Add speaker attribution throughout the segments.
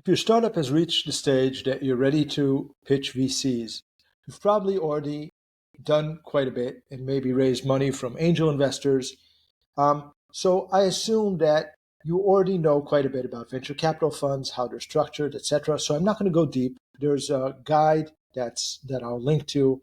Speaker 1: If your startup has reached the stage that you're ready to pitch VCs, you've probably already done quite a bit and maybe raised money from angel investors. So I assume that you already know quite a bit about venture capital funds, how they're structured, etc. So I'm not going to go deep. There's a guide that I'll link to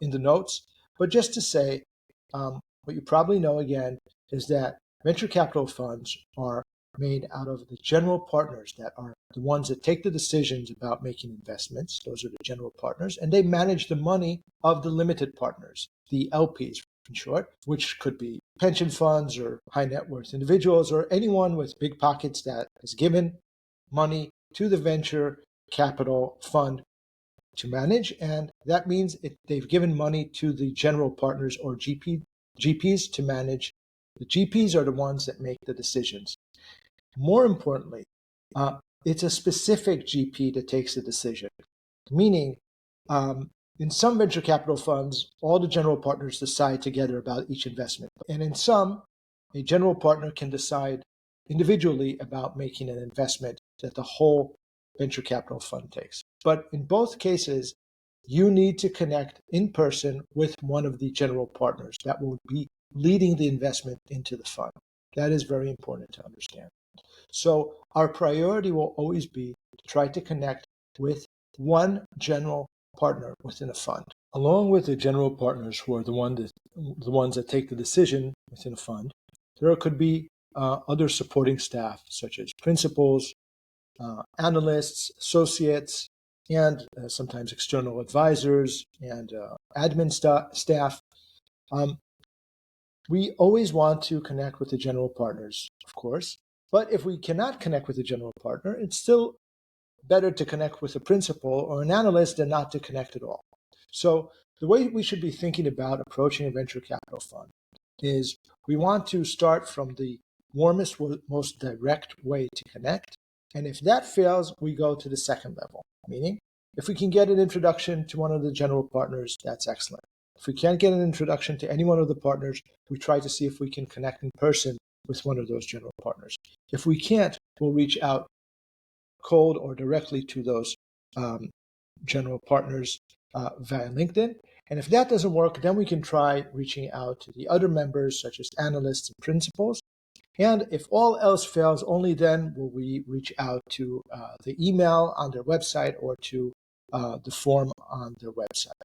Speaker 1: in the notes. But just to say, what you probably know again is that venture capital funds are made out of the general partners that are the ones that take the decisions about making investments. Those are the general partners, and they manage the money of the limited partners, the LPs in short, which could be pension funds or high net worth individuals or anyone with big pockets that has given money to the venture capital fund to manage. And that means they've given money to the general partners or GPs to manage. The GPs are the ones that make the decisions. More importantly, it's a specific GP that takes the decision, meaning in some venture capital funds, all the general partners decide together about each investment. And in some, a general partner can decide individually about making an investment that the whole venture capital fund takes. But in both cases, you need to connect in person with one of the general partners that will be leading the investment into the fund. That is very important to understand. So our priority will always be to try to connect with one general partner within a fund. Along with the general partners who are the ones that take the decision within a fund, there could be other supporting staff such as principals, analysts, associates, and sometimes external advisors and admin staff. We always want to connect with the general partners, of course, but if we cannot connect with the general partner, it's still better to connect with a principal or an analyst than not to connect at all. So the way we should be thinking about approaching a venture capital fund is we want to start from the warmest, most direct way to connect. And if that fails, we go to the second level, meaning if we can get an introduction to one of the general partners, that's excellent. If we can't get an introduction to any one of the partners, we try to see if we can connect in person with one of those general partners. If we can't, we'll reach out cold or directly to those general partners via LinkedIn. And if that doesn't work, then we can try reaching out to the other members, such as analysts and principals. And if all else fails, only then will we reach out to the email on their website or to the form on their website.